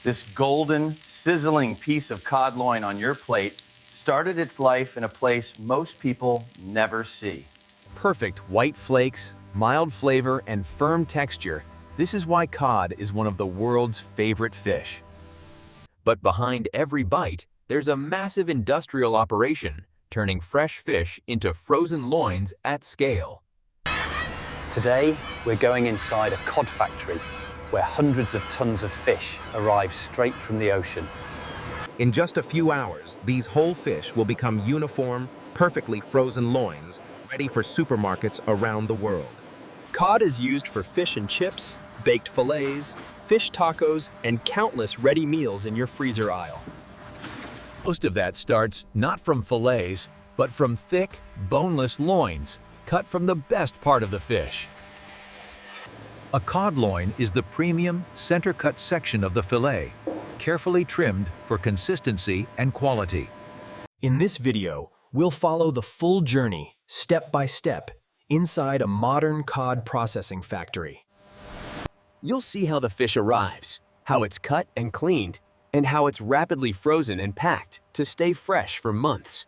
This golden, sizzling piece of cod loin on your plate started its life in a place most people never see. Perfect white flakes, mild flavor, and firm texture. This is why cod is one of the world's favorite fish. But behind every bite, there's a massive industrial operation, turning fresh fish into frozen loins at scale. Today, we're going inside a cod factory where hundreds of tons of fish arrive straight from the ocean. In just a few hours, these whole fish will become uniform, perfectly frozen loins, ready for supermarkets around the world. Cod is used for fish and chips, baked fillets, fish tacos, and countless ready meals in your freezer aisle. Most of that starts not from fillets, but from thick, boneless loins, cut from the best part of the fish. A cod loin is the premium, center-cut section of the fillet, carefully trimmed for consistency and quality. In this video, we'll follow the full journey, step by step, inside a modern cod processing factory. You'll see how the fish arrives, how it's cut and cleaned, and how it's rapidly frozen and packed to stay fresh for months.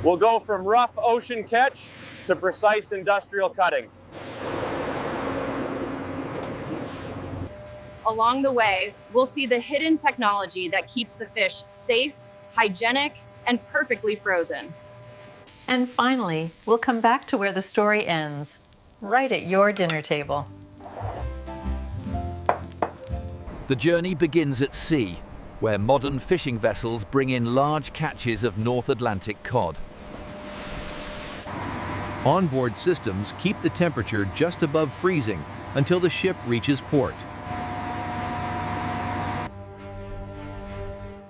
We'll go from rough ocean catch to precise industrial cutting. Along the way, we'll see the hidden technology that keeps the fish safe, hygienic, and perfectly frozen. And finally, we'll come back to where the story ends, right at your dinner table. The journey begins at sea, where modern fishing vessels bring in large catches of North Atlantic cod. Onboard systems keep the temperature just above freezing until the ship reaches port.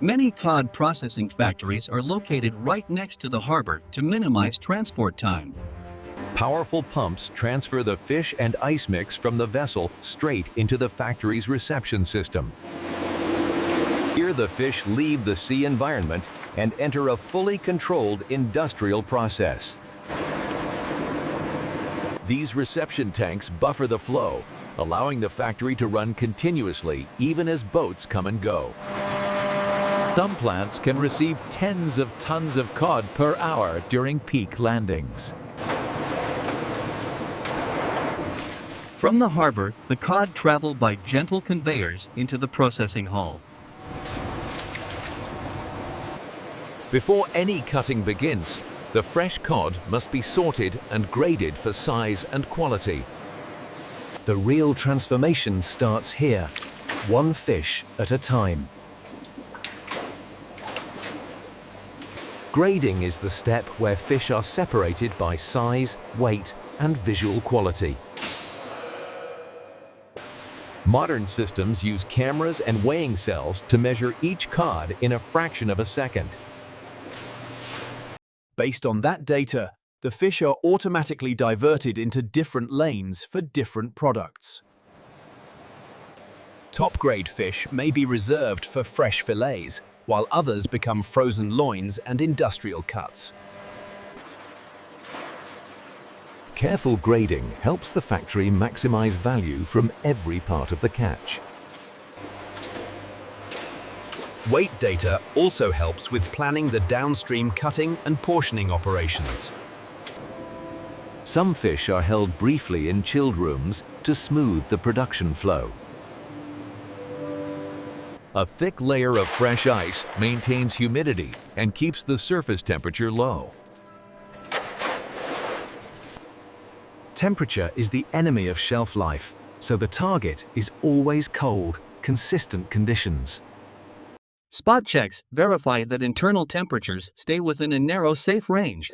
Many cod processing factories are located right next to the harbor to minimize transport time. Powerful pumps transfer the fish and ice mix from the vessel straight into the factory's reception system. Here the fish leave the sea environment and enter a fully controlled industrial process. These reception tanks buffer the flow, allowing the factory to run continuously even as boats come and go. Some plants can receive tens of tons of cod per hour during peak landings. From the harbor, the cod travel by gentle conveyors into the processing hall. Before any cutting begins, the fresh cod must be sorted and graded for size and quality. The real transformation starts here, one fish at a time. Grading is the step where fish are separated by size, weight, and visual quality. Modern systems use cameras and weighing cells to measure each cod in a fraction of a second. Based on that data, the fish are automatically diverted into different lanes for different products. Top-grade fish may be reserved for fresh fillets, while others become frozen loins and industrial cuts. Careful grading helps the factory maximize value from every part of the catch. Weight data also helps with planning the downstream cutting and portioning operations. Some fish are held briefly in chilled rooms to smooth the production flow. A thick layer of fresh ice maintains humidity and keeps the surface temperature low. Temperature is the enemy of shelf life, so the target is always cold, consistent conditions. Spot checks verify that internal temperatures stay within a narrow, safe range.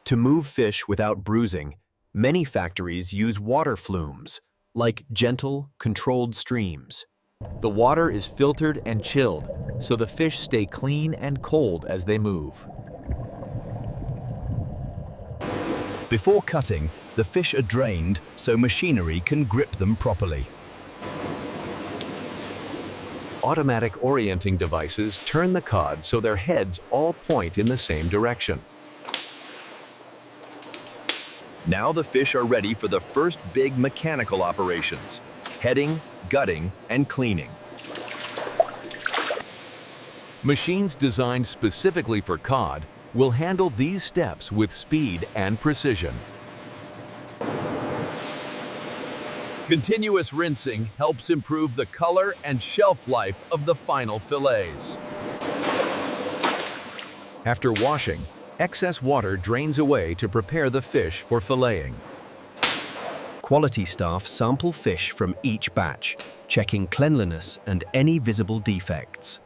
To move fish without bruising, many factories use water flumes, like gentle, controlled streams. The water is filtered and chilled, so the fish stay clean and cold as they move. Before cutting, the fish are drained so machinery can grip them properly. Automatic orienting devices turn the cod so their heads all point in the same direction. Now the fish are ready for the first big mechanical operations, heading, gutting, and cleaning. Machines designed specifically for cod will handle these steps with speed and precision. Continuous rinsing helps improve the color and shelf life of the final fillets. After washing, excess water drains away to prepare the fish for filleting. Quality staff sample fish from each batch, checking cleanliness and any visible defects.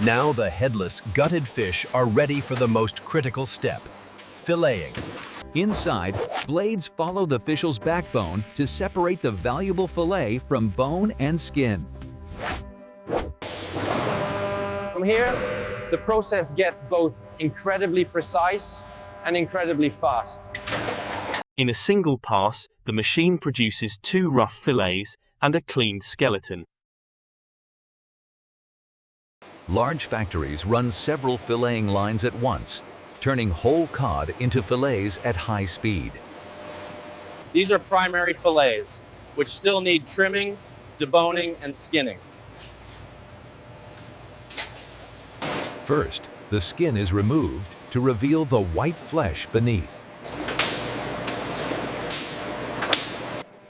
Now the headless, gutted fish are ready for the most critical step, filleting. Inside, blades follow the fish's backbone to separate the valuable fillet from bone and skin. From here, the process gets both incredibly precise and incredibly fast. In a single pass, the machine produces 2 rough fillets and a cleaned skeleton. Large factories run several filleting lines at once, turning whole cod into fillets at high speed. These are primary fillets, which still need trimming, deboning, and skinning. First, the skin is removed to reveal the white flesh beneath.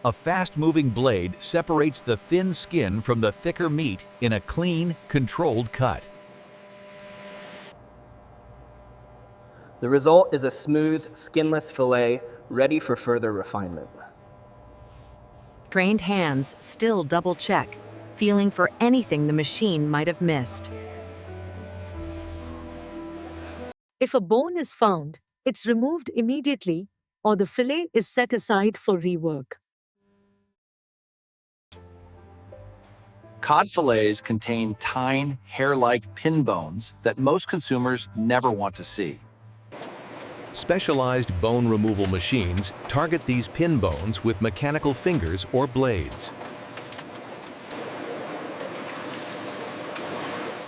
A fast-moving blade separates the thin skin from the thicker meat in a clean, controlled cut. The result is a smooth, skinless fillet ready for further refinement. Trained hands still double-check, feeling for anything the machine might have missed. If a bone is found, it's removed immediately, or the fillet is set aside for rework. Cod fillets contain tine, hair-like pin bones that most consumers never want to see. Specialized bone removal machines target these pin bones with mechanical fingers or blades.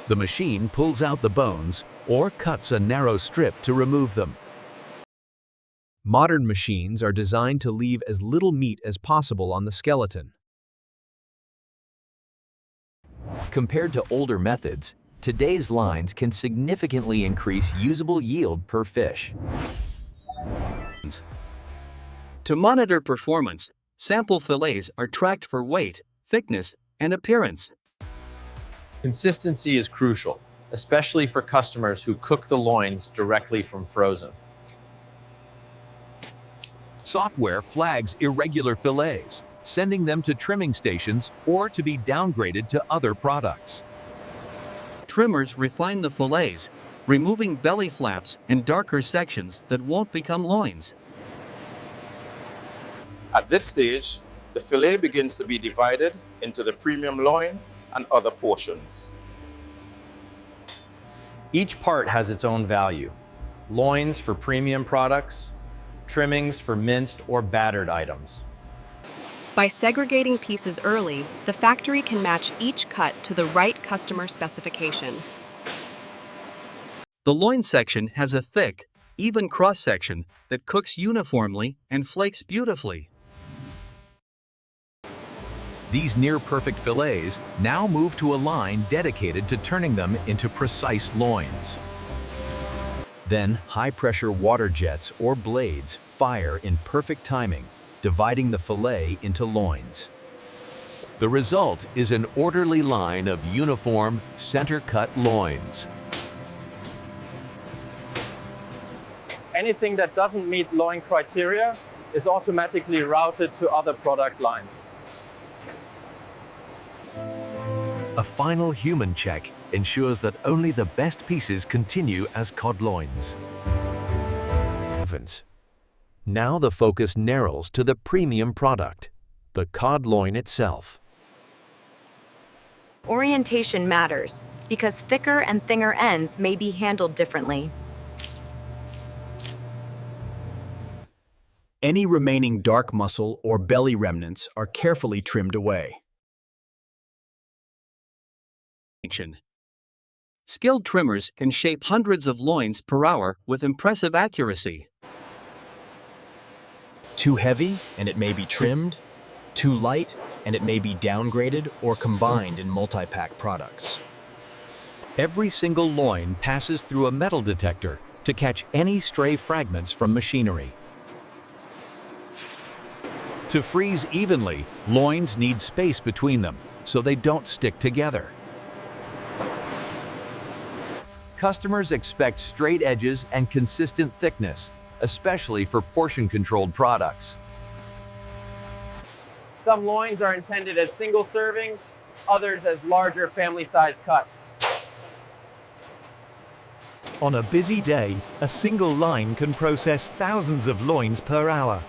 The machine pulls out the bones or cuts a narrow strip to remove them. Modern machines are designed to leave as little meat as possible on the skeleton. Compared to older methods, today's lines can significantly increase usable yield per fish. To monitor performance, sample fillets are tracked for weight, thickness, and appearance. Consistency is crucial, especially for customers who cook the loins directly from frozen. Software flags irregular fillets, sending them to trimming stations or to be downgraded to other products. Trimmers refine the fillets, removing belly flaps and darker sections that won't become loins. At this stage, the fillet begins to be divided into the premium loin and other portions. Each part has its own value. Loins for premium products, trimmings for minced or battered items. By segregating pieces early, the factory can match each cut to the right customer specification. The loin section has a thick, even cross-section that cooks uniformly and flakes beautifully. These near-perfect fillets now move to a line dedicated to turning them into precise loins. Then, high-pressure water jets or blades fire in perfect timing, dividing the fillet into loins. The result is an orderly line of uniform, center-cut loins. Anything that doesn't meet loin criteria is automatically routed to other product lines. A final human check ensures that only the best pieces continue as cod loins. Now the focus narrows to the premium product, the cod loin itself. Orientation matters because thicker and thinner ends may be handled differently. Any remaining dark muscle or belly remnants are carefully trimmed away. Skilled trimmers can shape hundreds of loins per hour with impressive accuracy. Too heavy, and it may be trimmed. Too light, and it may be downgraded or combined in multi-pack products. Every single loin passes through a metal detector to catch any stray fragments from machinery. To freeze evenly, loins need space between them so they don't stick together. Customers expect straight edges and consistent thickness, especially for portion-controlled products. Some loins are intended as single servings, others as larger family-size cuts. On a busy day, a single line can process thousands of loins per hour.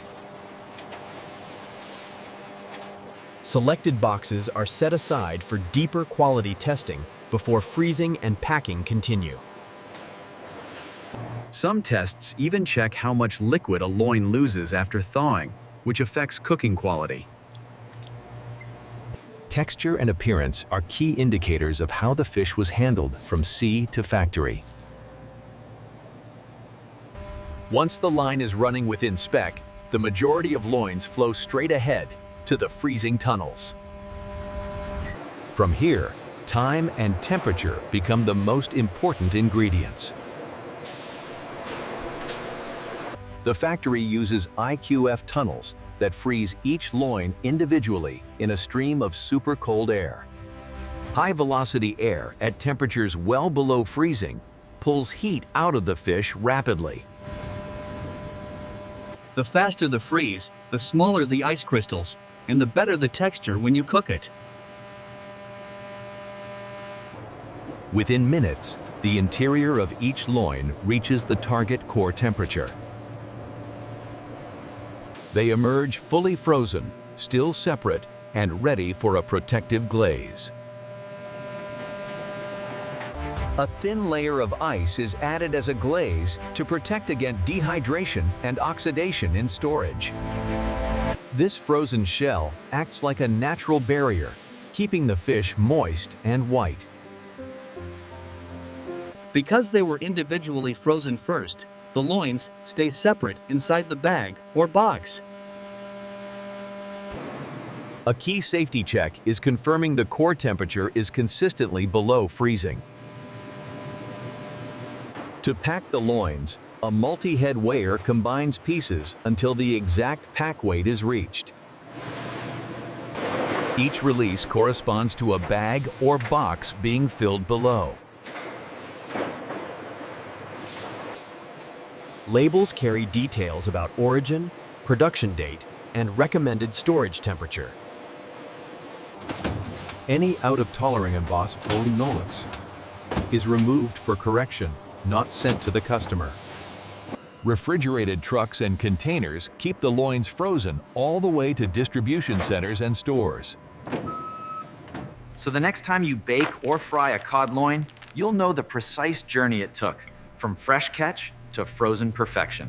Selected boxes are set aside for deeper quality testing before freezing and packing continue. Some tests even check how much liquid a loin loses after thawing, which affects cooking quality. Texture and appearance are key indicators of how the fish was handled from sea to factory. Once the line is running within spec, the majority of loins flow straight ahead to the freezing tunnels. From here, time and temperature become the most important ingredients. The factory uses IQF tunnels that freeze each loin individually in a stream of super cold air. High-velocity air at temperatures well below freezing pulls heat out of the fish rapidly. The faster the freeze, the smaller the ice crystals, and the better the texture when you cook it. Within minutes, the interior of each loin reaches the target core temperature. They emerge fully frozen, still separate, and ready for a protective glaze. A thin layer of ice is added as a glaze to protect against dehydration and oxidation in storage. This frozen shell acts like a natural barrier, keeping the fish moist and white. Because they were individually frozen first, the loins stay separate inside the bag or box. A key safety check is confirming the core temperature is consistently below freezing. To pack the loins, a multi-head weigher combines pieces until the exact pack weight is reached. Each release corresponds to a bag or box being filled below. Labels carry details about origin, production date, and recommended storage temperature. Any out-of-tolerance embossed polynolex is removed for correction, not sent to the customer. Refrigerated trucks and containers keep the loins frozen all the way to distribution centers and stores. So the next time you bake or fry a cod loin, you'll know the precise journey it took from fresh catch to frozen perfection.